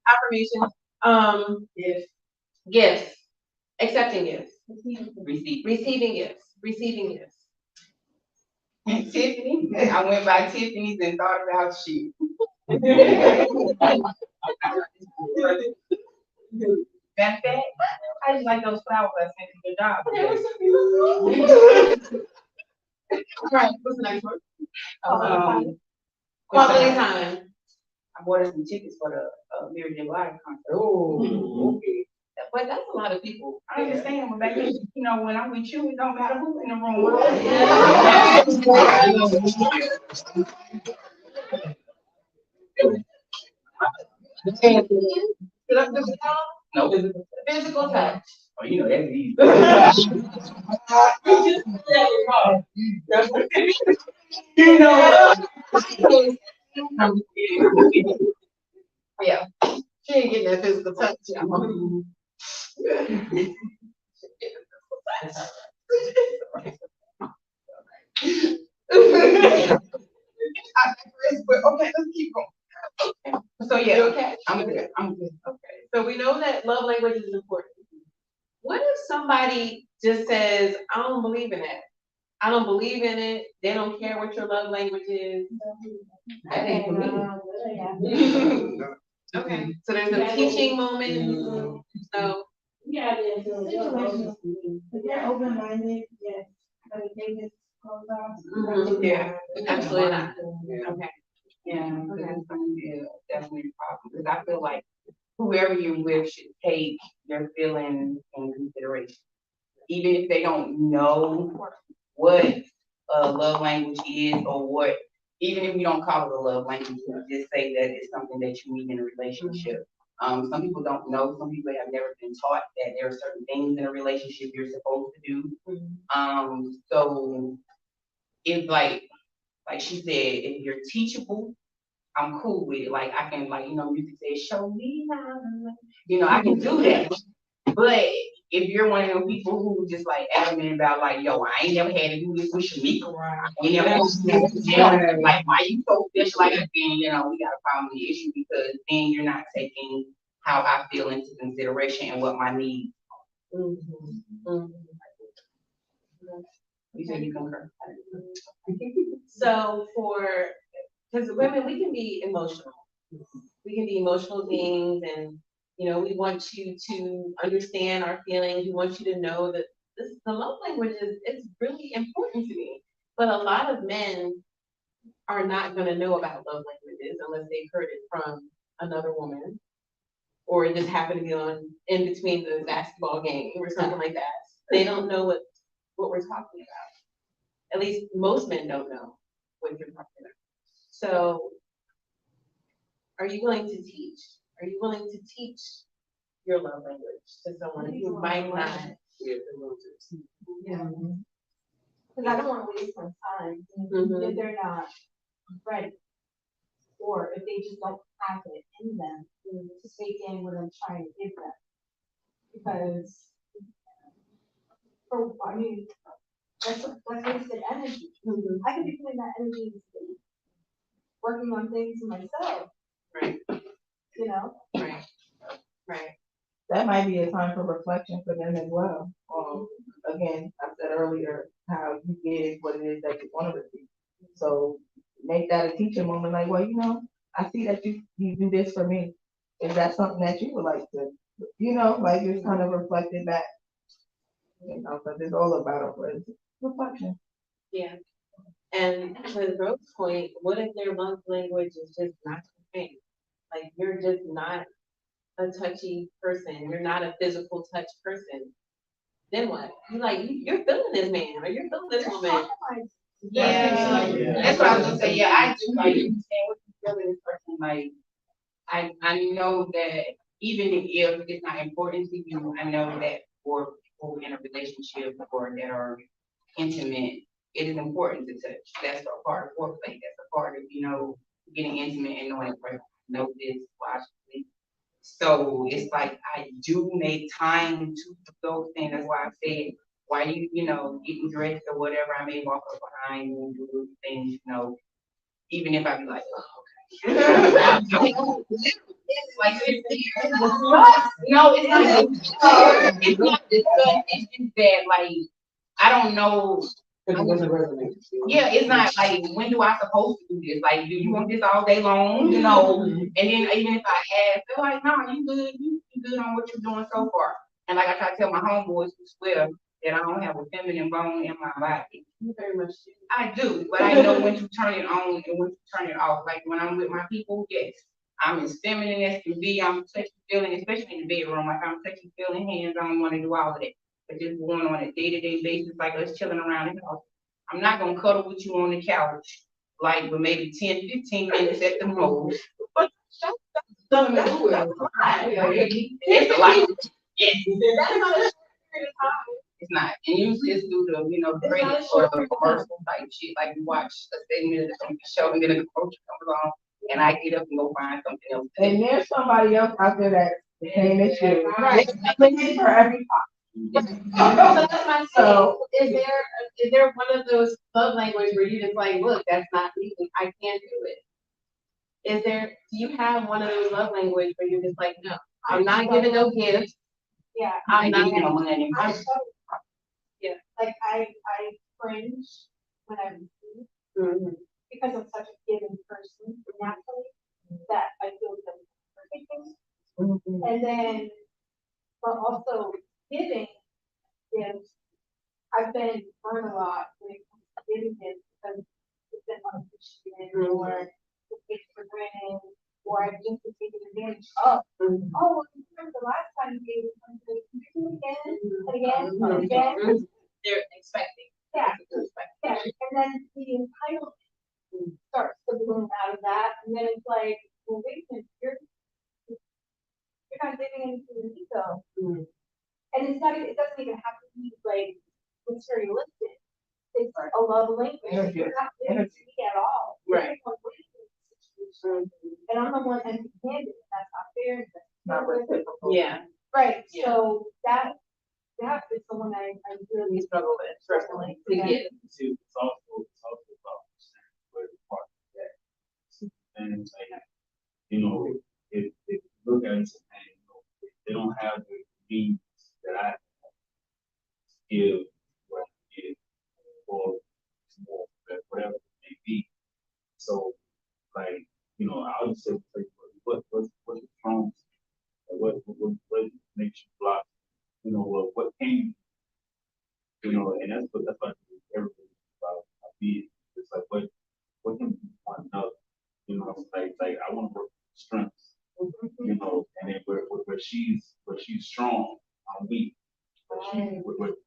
Affirmation. Gifts. Accepting gifts. Receiving gifts. Tiffany, I went by Tiffany's and thought about you. just like those flower lessons, good job. All right, what's the next one? Quality Quality time. I bought us some tickets for the Mary J. Blige concert. Oh, okay. But that's a lot of people. I understand, but baby, you know, when I'm with you, it don't matter who in the room. Did I do it wrong? No. Physical touch. Oh, you know that's easy. You know. Yeah. She ain't getting that physical touch. Okay, let's keep going. So You yeah, okay? I'm good. Okay, so we know that love language is important. What if somebody just says, I don't believe in it? I don't believe in it. They don't care what your love language is. That ain't for me. Okay, so there's a teaching moment. So, Yeah, there's a situation. If they're open-minded, yes, but if they just close off. yeah, absolutely not. Okay. Yeah, that's gonna be definitely a problem, because I feel like whoever you're with should take your feelings in consideration. Even if they don't know what a love language is, or what, even if you don't call it a love language, you just say that it's something that you need in a relationship. Some people don't know, some people have never been taught that there are certain things in a relationship you're supposed to do. So if like she said, if you're teachable, I'm cool with it. Like I can, like, you know, music says, show me how, you know, I can do that. But if you're one of them people who just like adamant about like, yo, I ain't never had to do this with Shamika, I ain't never had to do this with Jim. Like, why you so special like that? Then, you know, we got a problem with the issue, because then you're not taking how I feel into consideration and what my needs. You said you concur. So because women, we can be emotional. We can be emotional beings, and, you know, we want you to understand our feelings. We want you to know that the love language it's really important to me. But a lot of men are not gonna know about love languages unless they've heard it from another woman, or it just happened to be on in between the basketball game or something like that. They don't know what we're talking about. At least most men don't know what you're talking about. So, are you willing to teach? Are you willing to teach your love language to someone who might not? Yeah. Cause I don't wanna waste my time if they're not ready. Or if they just don't have it in them to take in what I'm trying to give them. Because, I mean, that's wasted energy. I could be putting that energy into sleep, working on things myself. Right. You know? Right. That might be a time for reflection for them as well. Again, I said earlier how you get what it is that you want to receive. So make that a teaching moment, like, well, you know, I see that you do this for me. Is that something that you would like to, you know, like just kind of reflect it back? You know, but it's all about a reflection. Yeah. And to Rose's point, what if their love language is just not your thing? Like, you're just not a touchy person. You're not a physical touch person. Then what? You're feeling this man, or you're feeling this woman. Yeah, that's what I was gonna say. Yeah, I do like understand what you feel in this person. Like, I know that even if it's not important to you, I know that for people in a relationship or that are intimate, it is important to touch. That's a part of foreplay. That's a part of, you know, getting intimate and knowing what know this, watch this. So it's like I do make time to do those things. That's why I said, why you know, getting dressed or whatever, I may walk up behind you and do those things, you know, even if I be like, oh, okay. Like, no, it's not. It's not disgust. It's just that, like, I don't know. Yeah, it's not like, when do I supposed to do this? Like, do you want this all day long? You know, and then even if I ask, they're like, no, you good. You good on what you're doing so far. And like I try to tell my homeboys who swear that I don't have a feminine bone in my body. You very much do. I do, but I know when to turn it on and when to turn it off. Like when I'm with my people, yes, I'm as feminine as can be. I'm touchy feeling, especially in the bedroom. Like I'm touchy feeling, hands on, want to do all of that. But just going on a day-to-day basis, like us chilling around the house. I'm not gonna cuddle with you on the couch, like for maybe 10, 15 minutes at the most. Something to do with it. It's a lot. Yes. That's not a short period of time. It's not, and usually it's due to, you know, It's break not a or short the period of commercial type shit, like you watch a segment of the show, and then a commercial comes on, and I get up and go find something else. to And do. there's somebody else out there that's the same issue. Right. Looking for every. So that's what I'm saying. So, Is there one of those love language where you just like, look, that's not me, I can't do it? Do you have one of those love language where you're just like, no, I'm not giving no gifts, Yeah. I I'm give you not. no money. I struggle. Yeah. Like I cringe when I receive Mhm. because I'm such a giving person naturally that I feel the perfect thing. And then, but also giving is, I've been burned a lot when it comes to giving gifts because it's been unappreciated or it takes for granted or I've just been taken advantage of. Mhm. Oh, well, you remember the last time you gave me something, you do it again and again and again. They're expecting. Yeah, yeah, and then the entitlement starts to bloom out of that, and then it's like, well, wait a minute, you're not giving anything to me though. Mhm. And it's not, it doesn't even have to be like materialistic. It's a love language. Energy. You're not giving to me at all. You're Right. the one waiting in the situation. And I'm the one empty-handed, and that's not fair. and that's not reciprocal. Yeah. Right, Yeah. so that is the one I really Struggle with personally to Yeah. get. See, it's also about where the part of that. And it's like, you know, if you look at it and, you know, if they don't have the means that I give what I give or more, whatever it may be. So, like, you know, I'll just say, like, what's wrong? What makes you block? You know, what came, you know, and that's what everything about being. It's like, what can one know? You know, like I want to work with strengths, you know, and then where she's strong, I'm weak.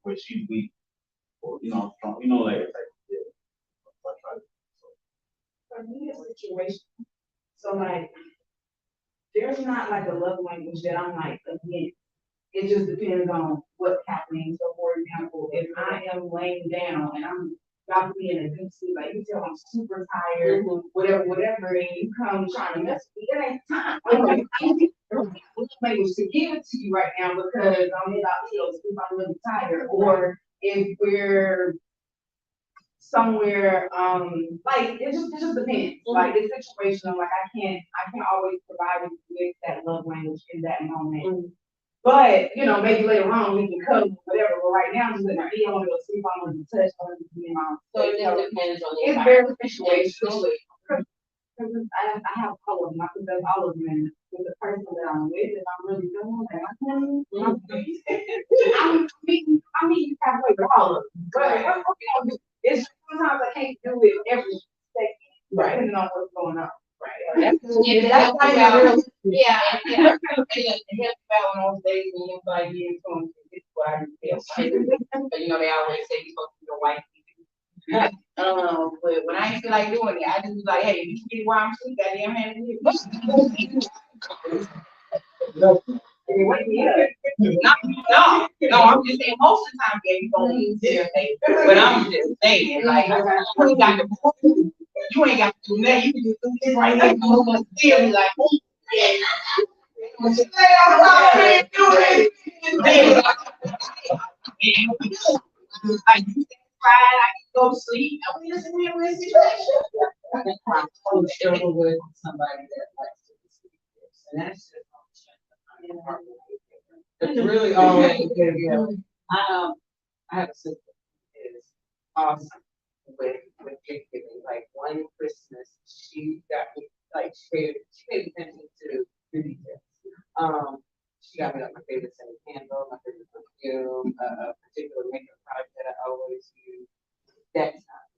Where she's weak, or you know, I'm strong. You know, like yeah. I try to- For me, it's situation. So like, there's not like a love language that I'm like against. It just depends on what's happening. So for example, if I am laying down and I'm about to be in a deep sleep, like you tell I'm super tired, whatever, and you come trying to mess with me, it ain't time. Like, I can't language to give it to you right now because I'm about to go sleep, I'm really tired. Or if we're somewhere, like it just depends. Like it's situational. Like I can't always provide you with that love language in that moment. But you know, maybe later on we can cuddle, whatever. But right now, I'm just like, I want to go sleep. I want to touch. I want to be in my. So it just depends on the It's environment. very situational. I have all of them. I possess all of them. And with the person that I'm with, if I'm really doing that, I mean, you halfway with all of them. But it's sometimes I can't do it every second, depending on what's going on. Right. Yeah, That's not real. Yeah, yeah. It helps out on those days when you like getting to this is what I feel. But you know, they always say you're supposed to be your wife. But when I ain't feel like doing it, I just be like, hey, you get while I'm sleeping, goddamn hand in here. No, I'm just saying most of the time, yeah, you gonna be there, but I'm just saying, like, you ain't got to, you ain't got to do nothing, you can just do this right here, you gonna still be like, oh, yeah. Like, you satisfied, I can go to sleep, I mean, it's a real situation. I'm still with somebody that likes to receive gifts, and that's just. It's really always good, yeah. I have a sister who is awesome with gift giving. Like one Christmas, she got me like she paid attention to the details. She got me like my favorite scented candle, my favorite a particular makeup product that I always use, that time.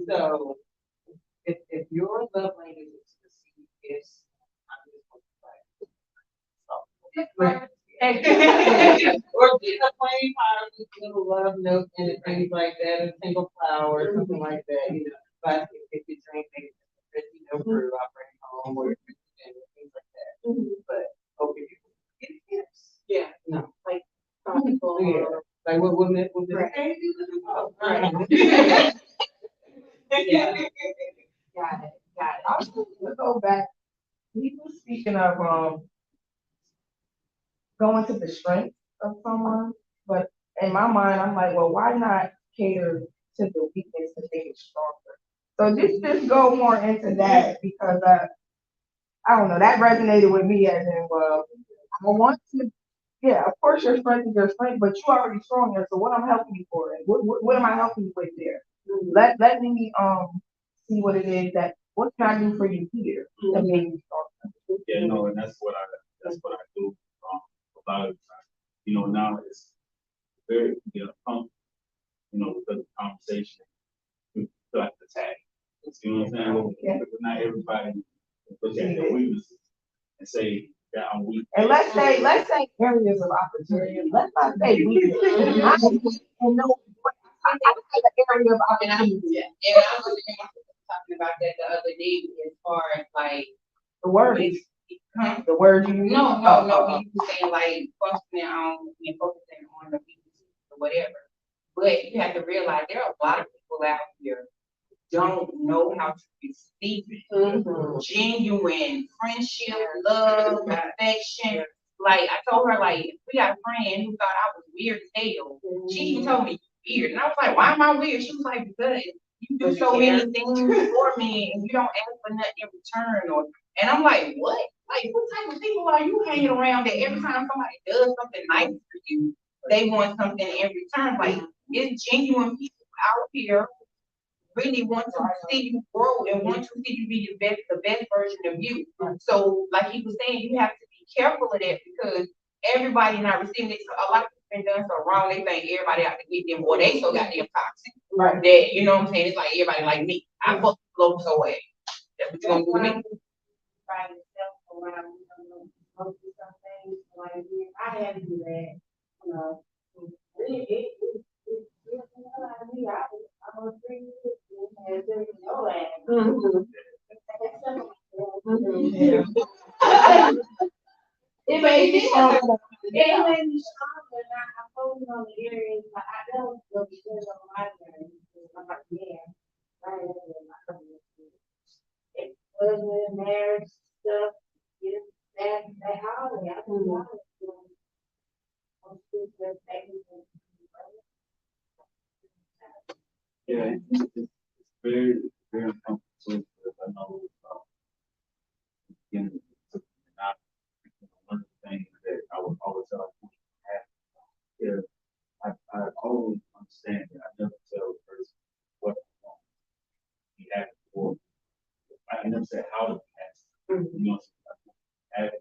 So if your love language is receiving gifts, I'm just going to play. Or get a plain powder with little love notes and things like that, a single flower, or something like that, you know. But if you drink maybe brew, I bring home or and things like that. But okay, you get gifts. Yeah. No. Like some people. Yeah. Like what women Right. okay, Right. Yeah. Got it. I was gonna go back, we were speaking of, going to the strength of someone, but in my mind, I'm like, well, why not cater to the weakness to make it stronger? So just go more into that because, I don't know, that resonated with me as in, well, I want to, yeah, of course your strength is your strength, but you already strong there, so what I'm helping you for? What am I helping you with there? Let me, see what it is what can I do for you here to make you stronger? Yeah, no, and that's what I do, a lot of times. You know, now it's very, comfortable, because of conversation, we feel like the tag. You know what I'm saying? Yeah. Because not everybody look at their weaknesses and say that I'm weak. And let's say areas of opportunity. Let's not say weakness. I and no, I say the area of opportunity. And I was talking about that the other day as far as like, The words, huh? the words you use. No, we were saying like functioning on and focusing on the weaknesses or whatever. But you have to realize there are a lot of people out here who don't know how to receive genuine friendship, love, affection. Like I told her, like we got a friend who thought I was weird as hell. She even told me weird, and I was like, "Why am I weird?" She was like, "Because you do so many things for me, and you don't ask for nothing in return." And I'm like, "What? Like, what type of people are you hanging around that every time somebody does something nice for you, they want something in return?" Like, it's genuine people out here really want to see you grow and want to see you be the best version of you. So, like he was saying, you have to be careful of that because everybody not receiving it. So a lot of people been done so wrong, they think everybody out to get them, or they so goddamn toxic. Right. That, you know what I'm saying? It's like everybody like me. I fuck low so way. That's what you gonna do with me. Try to self around, go through some things, like, I had to do that, you know. I was pretty good, and there was no land. It made me stronger. It made me stronger, and I focus on the areas, but I don't look good on my journey. I'm like, yeah, right, it was marriage stuff, you know, that holiday, I don't know. Yeah, it's very, very uncomfortable because I know, again, not one of the things that I would always tell people have. Yeah, I always understand that I never tell a person what I want to be happy for. I never say how to be happy. You know, happy.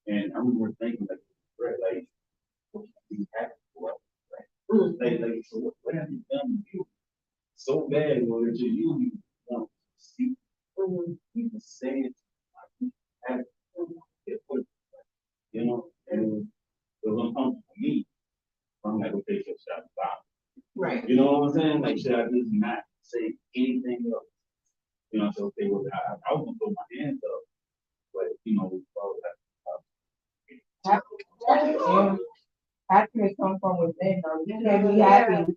And I remember thinking like, right, like, what can I be happy for? Like, so what have you done to you? So bad, or that you want to see, even say it, like, you know, and it was uncomfortable for me. I'm like, okay, so should I stop? Right. You know what I'm saying? Like, should I just not say anything else? You know, so okay, well, I was gonna throw my hands up, but you know, Happiness comes from within, though. You can't be happy.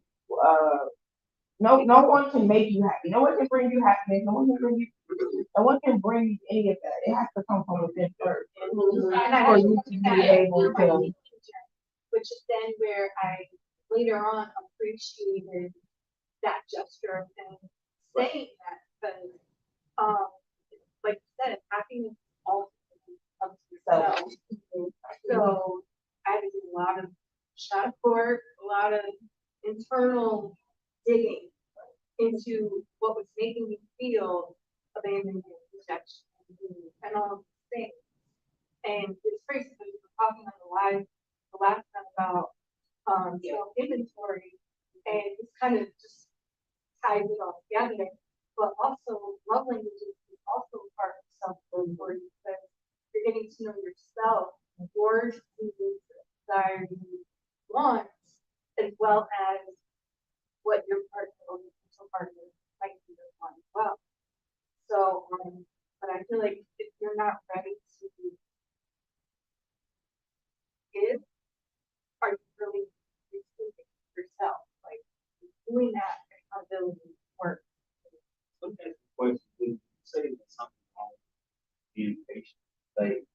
No one can make you happy. No one can bring you happiness. No one can bring you any of that. It has to come from within first. For you to be able to. Which is then where I later on appreciated that gesture and saying that because, like you said, happiness ultimately comes from yourself. So I had to do a lot of shadow work, a lot of internal digging into what was making me feel abandoned, rejection, and all of these things. And it's crazy because we were talking on the last time about So inventory, and it's kind of just ties it all together. But also, love languages is also part of self-inventory because you're getting to know yourself, your needs, desires, wants, as well as what your partner or potential partner might be on as well. So, but I feel like if you're not ready to give, are you really receiving yourself? Like doing that accountability work. Okay, question, would you say that something wrong with being patient? Like,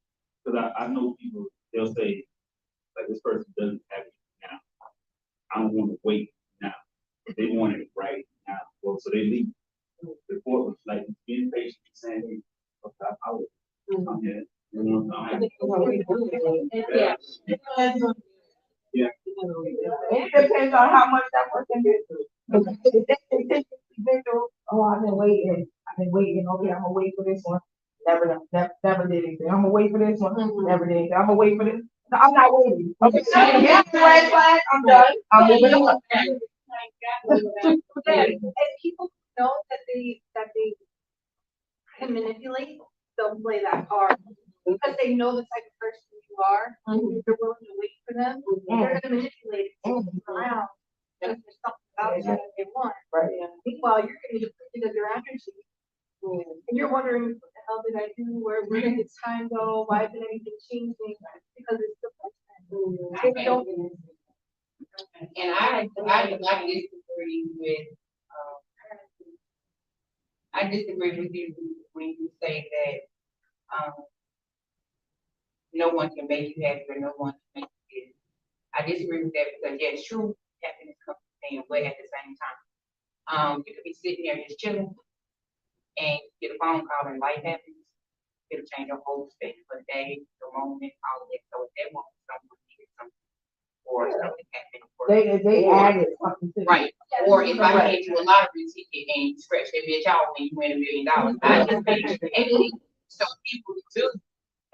because I know people, they'll say, like, this person doesn't have it now. I don't want to wait now. They want it right now. Well, so they leave. Before, like, being patient, saying, hey, okay, I will. I'm here. You know, I'm Yeah. Yeah. It depends on how much that person did. Oh, I've been waiting, okay, I'm gonna wait for this one. Never did anything. I'm gonna wait for this one, never did anything. I'm gonna wait for this. No, I'm not waiting. Okay, yeah, red flag, I'm done. I'm moving on. And people know that they can manipulate, they'll play that card. Because they know the type of person you are, and you're willing to wait for them, they're gonna manipulate it around. Because there's something about you that they want. Right. Meanwhile, you're getting depleted of your energy. And you're wondering, what the hell did I do? Where did this time go? Why isn't anything changing? Because it's the person. They don't. And I disagree with, I disagree with you when you say that, no one can make you happy or no one can make you happy. I disagree with that because yes, true happiness comes from away at the same time. You could be sitting there just chilling and get a phone call and life happens. It'll change your whole state for the day, the moment, all of it. So if they want someone needed something or something happened. They added something to it. Right. Or if I hand you a lottery ticket and you scratch that bitch out and you win $1 million, I just made you happy. So people do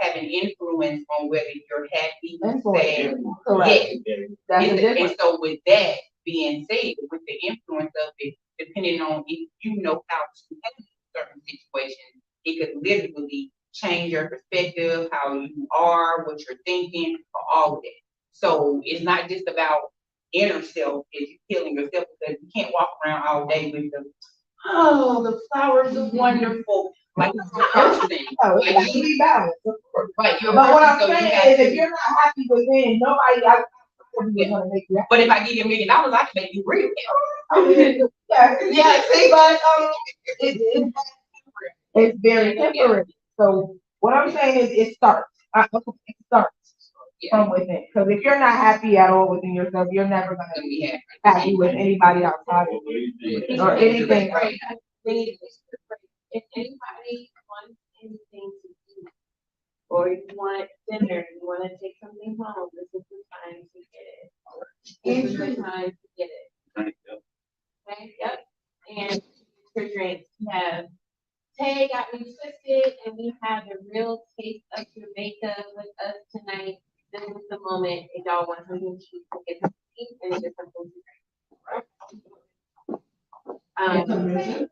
have an influence on whether you're happy, sad. Correct. Yes. That's the difference. And so with that being said, with the influence of it, depending on if you know how to handle certain situations, it could literally change your perspective, how you are, what you're thinking, all of that. So it's not just about inner self, it's healing yourself because you can't walk around all day with the flowers are wonderful. Like it's a person. Oh, it has to be balanced, of course. Right. But what I'm saying is, if you're not happy within, nobody else is gonna make you happy. But if I give you $1 million, I can make you real happy. Yeah, see, but it's very temporary. So what I'm saying is, it starts. It starts from within. Because if you're not happy at all within yourself, you're never gonna be happy with anybody outside of you or anything. Right. If anybody wants anything to eat, or you want dinner, you wanna take something home, this is the time to get it. This is the time to get it. Okay, yep. And for drinks, we have Tay got me twisted, and we have the real taste of Jamaica with us tonight. This is the moment if y'all want something to eat, get something to eat, and get something to drink.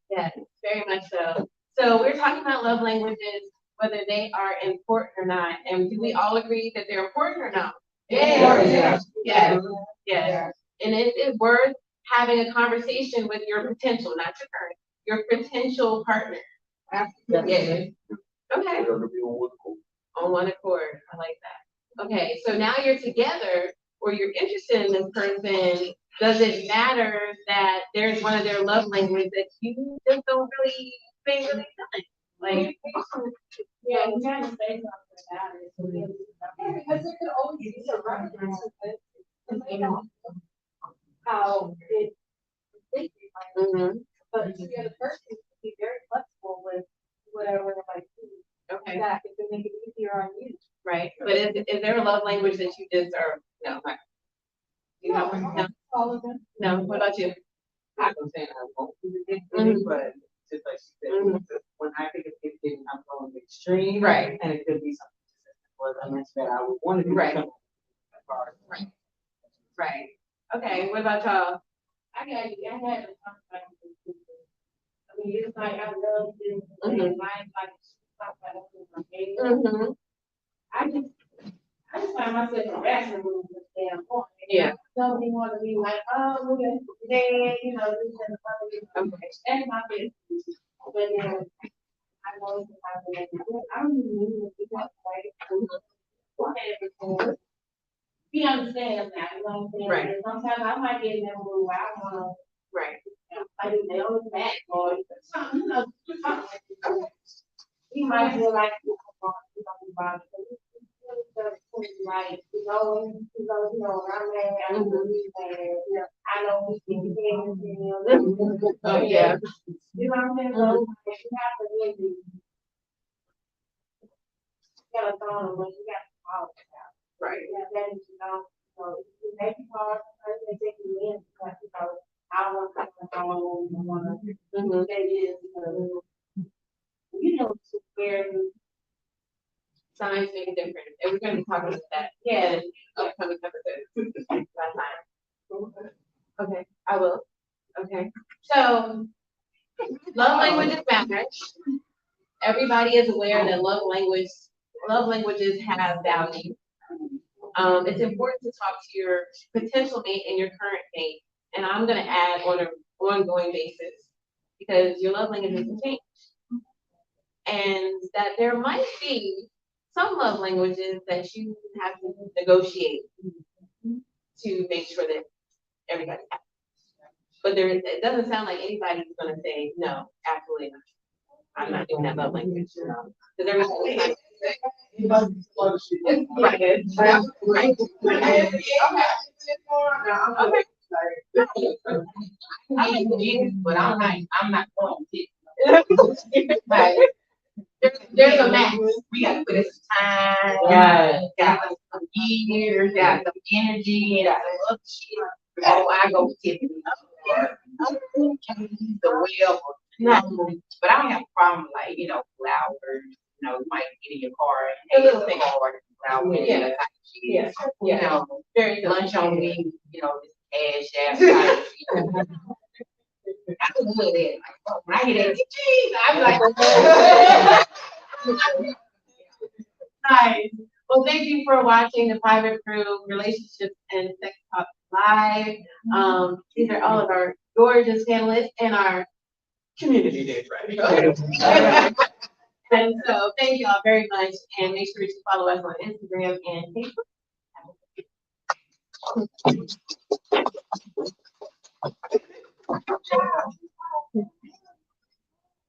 Yes, very much so. So we're talking about love languages, whether they are important or not, and do we all agree that they're important or not? Yeah. Yes. And it is worth having a conversation with your potential, not your current, your potential partner. Yes. Okay. On one accord. I like that. Okay, so now you're together or you're interested in this person. Does it matter that there's one of their love languages that you just don't really think really good? Like, yeah, you gotta say something about it. Because there could always be a reference to it. You know, how it is defined. But the other person can be very flexible with whatever it might be. Okay. That it could make it easier on you. Right, but is there a love language that you just are, no, right? You know, no, All of them. no, what about you? I don't say I won't do it, but just like she said, when I think of it, I'm going extreme. Right. And it could be something, well, I mentioned that I would want to do Right. something. Right. Right. Okay, what about y'all? I had a I mean, it's like I love this, Mhm. and mine like stuff like that with my favorite. Mm-hmm. I just find myself harassing with this damn point. Yeah. Don't even want to be like, oh, look at today, you know, this and the other. Okay. That's my business. But then I know it's happening. I don't even need to do that, right? He understands that, you know what I'm saying? Right. And sometimes I might get in that mood where I wanna, Right. like, they always back or something, you know, something. He might feel like, like, you know, when I'm mad, I'm really mad, you know, I know we can get in, Oh, yeah. you know what I'm saying? So, you have to really, gotta throw them when you got to follow it out. Right. Yeah, then, you know, so it may be hard, sometimes they take you in, because, you know, I want to come home, I want to Mm-hmm. say this, you know, to where, Signs make a difference, and we're gonna be talking about that. Yeah. Upcoming episodes. That's fine. Okay, I will. Okay. So, love languages matter. Everybody is aware that love languages have value. It's important to talk to your potential mate and your current mate, and I'm gonna add on an ongoing basis because your love languages can change, and that there might be some love languages that you have to negotiate to make sure that everybody's happy. But it doesn't sound like anybody's gonna say, no, absolutely not. I'm not doing that love language. Because everybody's like, right. Okay. But I'm not going to. There's a match. We got to put in some time. Right. Got some years, got some energy, got some other shit. Oh, I go with Tiffany. The well, but I don't have a problem with, like, you know, flowers, you know, you might get in your car and A little thing. flowers, flowers, Yeah. that type of shit. Yeah. You Yeah. know, Very lunch on me, you know, this cash app type of shit. I would love that. Like, oh, when I hear that, geez, I'm like, Nice. Well, thank you for watching the Private Crew Relationships and Sex Talk Live. These are all of our gorgeous panelists and our community days, right? And so thank you all very much, and make sure to follow us on Instagram and Facebook.